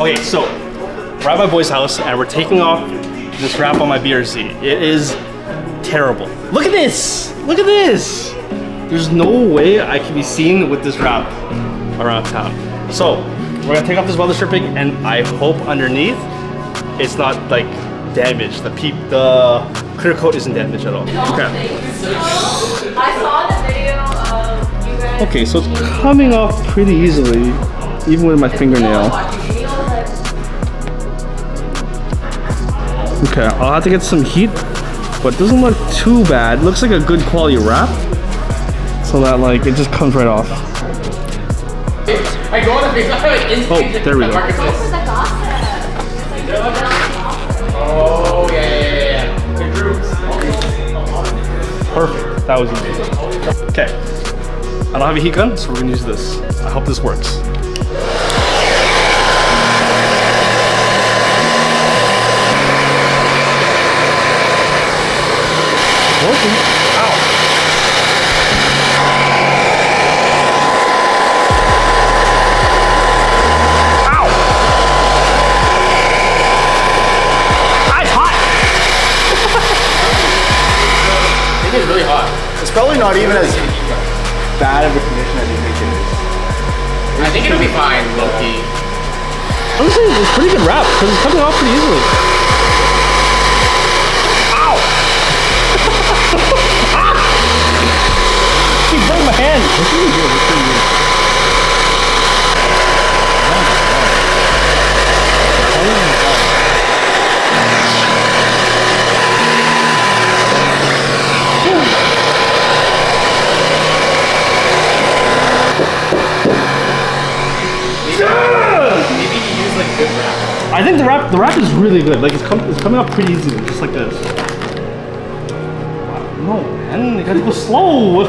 Okay, so we're at my boy's house and we're taking off this wrap on my BRZ. It is terrible. Look at this! Look at this! There's no way I can be seen with this wrap around town. So we're gonna take off this weather stripping and I hope underneath it's not like damaged. The clear coat isn't damaged at all. Okay. I saw the video of you guys. Okay, so it's coming off pretty easily, even with my fingernail. Okay, I'll have to get some heat, but it doesn't look too bad. It looks like a good quality wrap, so that like it just comes right off. Oh, there we go. Oh, yeah. The groups. Perfect. That was easy. Okay. I don't have a heat gun, so we're gonna use this. I hope this works. Working. Ow. It's really hot. It's probably not even as bad of a condition as you think it is. I think it'll be fine, low-key. Honestly, it's pretty good wrap because it's coming off pretty easily. Ow! Ah! Keep burning my hand. It's really good. It's really good. I think the wrap is really good. Like it's coming up pretty easily, just like this. No, man, you gotta go slow.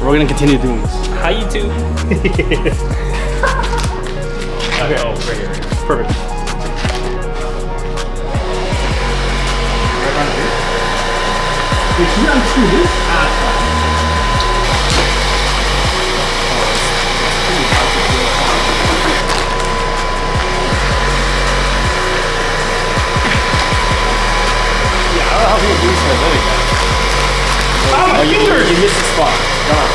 We're gonna continue doing this. Hi, YouTube. Okay, oh, right here. Perfect. Wait, should we unscrew this? Oh, you missed the spot. Gone.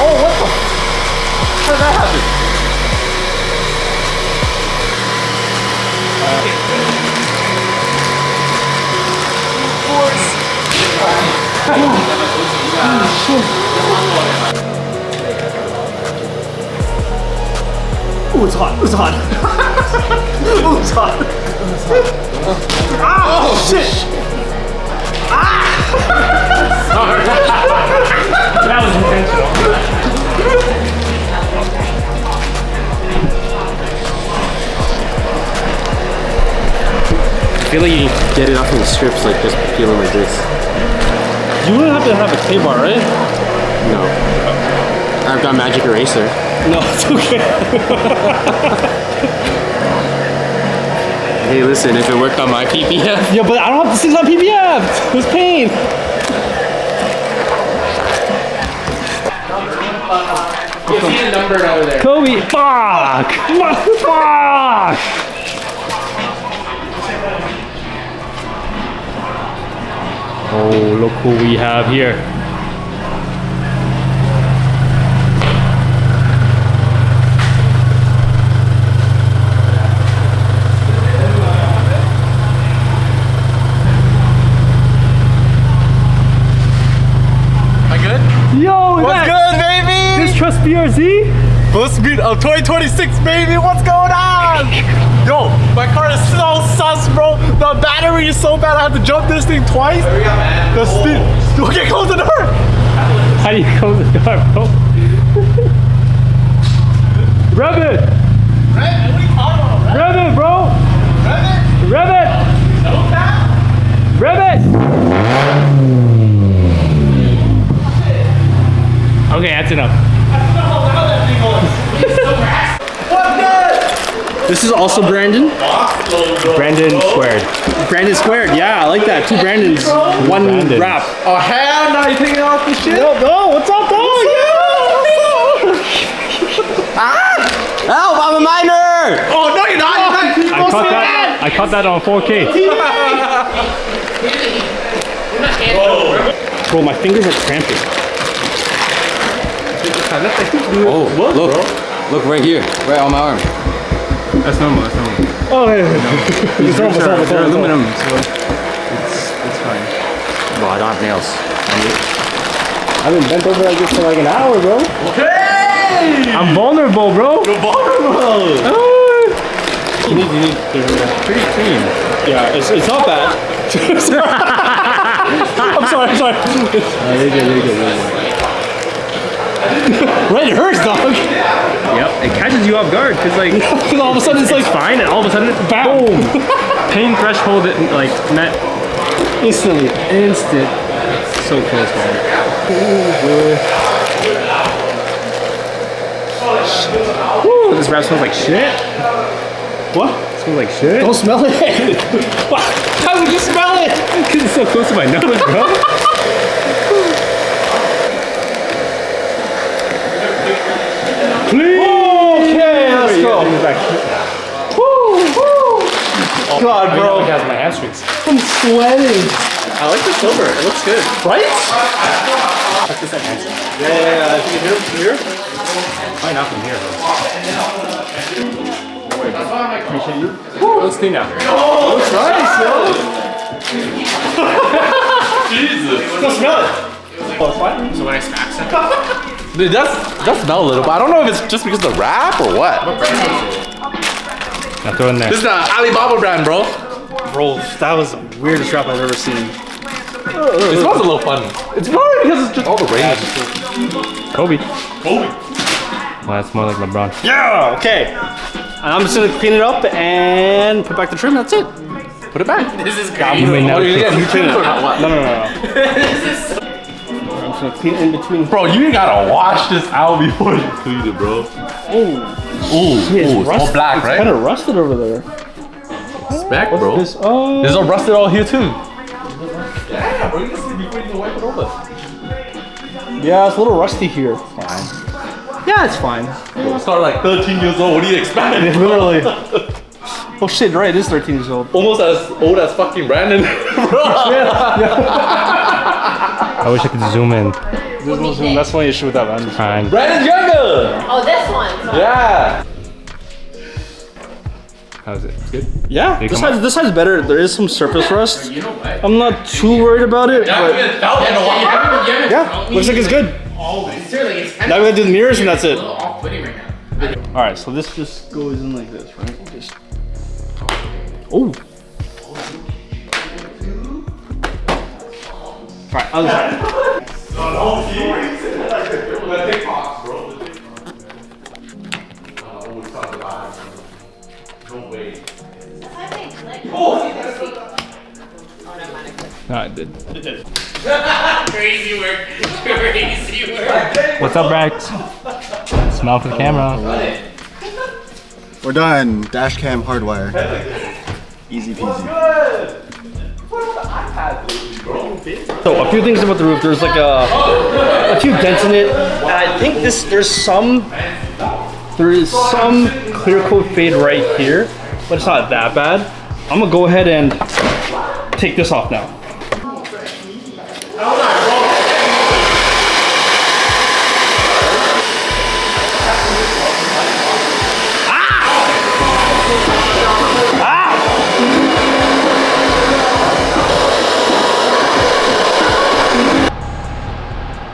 Oh, what the? How did that happen? Oh, it's hot. It's hot. Oh, it's hot. Oh, shit. Sorry. That was intentional. I feel like you get it off in the strips, like just peel it like this. You wouldn't have to have a K-bar, right? No. I've got magic eraser. No, it's okay. Hey, listen, if it worked on my PPF. Yeah, but I don't have to see it on PPF. It was pain. You see the number over there. Kobe, fuck! Fuck! Oh, look who we have here. Yo, What's good, baby? This Trust BRZ? Full speed of 2026, baby. What's going on? Yo, my car is so sus, bro. The battery is so bad. I have to jump this thing twice. Hurry up, man. The speed. Okay, close the door. How do you close the door, bro? Rev it! Rev it, bro! Rev it! Rev it! Okay, that's enough. This is also Brandon. Brandon squared. Brandon squared, yeah, I like that. Two Brandons, one Brandons. wrap. Oh, hell no, you taking off the shit? No, what's up, dog? Yeah, what's up? Ah! Help! I'm a minor! Oh no, you're not! I caught that on 4K. Bro, my fingers are cramping. Oh, look right here, right on my arm. That's normal, that's normal. Oh, yeah. It's almost They're aluminum, so it's fine. Well, I don't have nails. I've been bent over like this for like an hour, bro. Hey! I'm vulnerable, bro. You're vulnerable! You need Pretty clean. yeah, it's not bad. I'm sorry. You're good. Right, it hurts, dog. Yep, it catches you off guard, because like, All of a sudden it's like fine, and all of a sudden, bam. boom! Pain threshold, like, met Instantly. instant. So close, man. Woo, this wrap smells like shit. What? It smells like shit. Don't smell it. How would you smell it? Because it's so close to my nose, bro. Okay, let's go. God, bro. It has my hamstrings. I'm sweating. I like the silver. It looks good. Right? Yeah, I think here. Probably not from here. Let's clean now. Looks nice, yo! Jesus! Go smell it. Oh, it's fine. So when I smack something, It does smell a little, but I don't know if it's just because of the wrap or what. now throw in there. This is the Alibaba brand, bro. Bro, that was the weirdest wrap I've ever seen. It smells a little funny. It's probably because it's just all the rain. Kobe. Oh, Well, that's more like LeBron. Yeah, okay. And I'm just gonna clean it up and put back the trim, that's it. put it back. This is crazy. Oh, you get new trims or what? No. I'm just gonna clean it in between. Bro, you gotta wash this out before you clean it, bro. Ooh, it's all black, right? Kind of rusted over there. Spec, bro. This, oh. There's a rusted all here too. Yeah, bro, you can see before you can wipe it over. Yeah, it's a little rusty here. Fine. Yeah, it's fine. You start like 13 years old, what do you expect? Literally. Oh shit, right, it is 13 years old. Almost as old as fucking Brandon. I wish I could zoom in. That's the only issue with that lens. Fine. Brandon's younger! Oh, this one. Yeah! How's it? Good? Yeah, They this come side's better. There is some surface rust. You know what? I'm not too worried about it, but yeah, looks like it's good. Now we're gonna do the mirrors and that's it. All right, so this just goes in like this, right? Just. Oh. All right, other side. No, it did. It did. Crazy work. What's up, Rex? Smile for the camera. We're done. Dash cam hardwire. Easy peasy. So a few things about the roof. There's like a few dents in it, and I think there is some clear coat fade right here, but it's not that bad. I'm gonna go ahead and take this off now.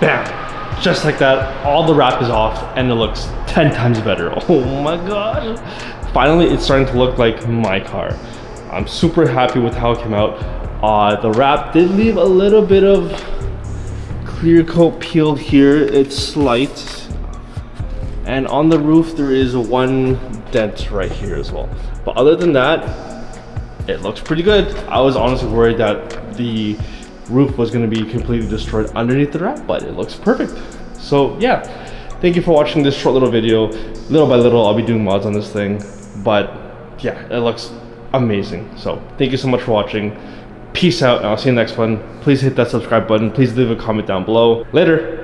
Bam! Just like that, all the wrap is off and it looks 10 times better. Oh my gosh. Finally, it's starting to look like my car. I'm super happy with how it came out. The wrap did leave a little bit of clear coat peeled here. It's slight. And on the roof, there is one dent right here as well. But other than that, it looks pretty good. I was honestly worried that the roof was going to be completely destroyed underneath the wrap, but it looks perfect. So yeah, thank you for watching this short little video. Little by little, I'll be doing mods on this thing, but yeah, it looks amazing. So thank you so much for watching. Peace out, and I'll see you in the next one. Please hit that subscribe button. Please leave a comment down below. Later.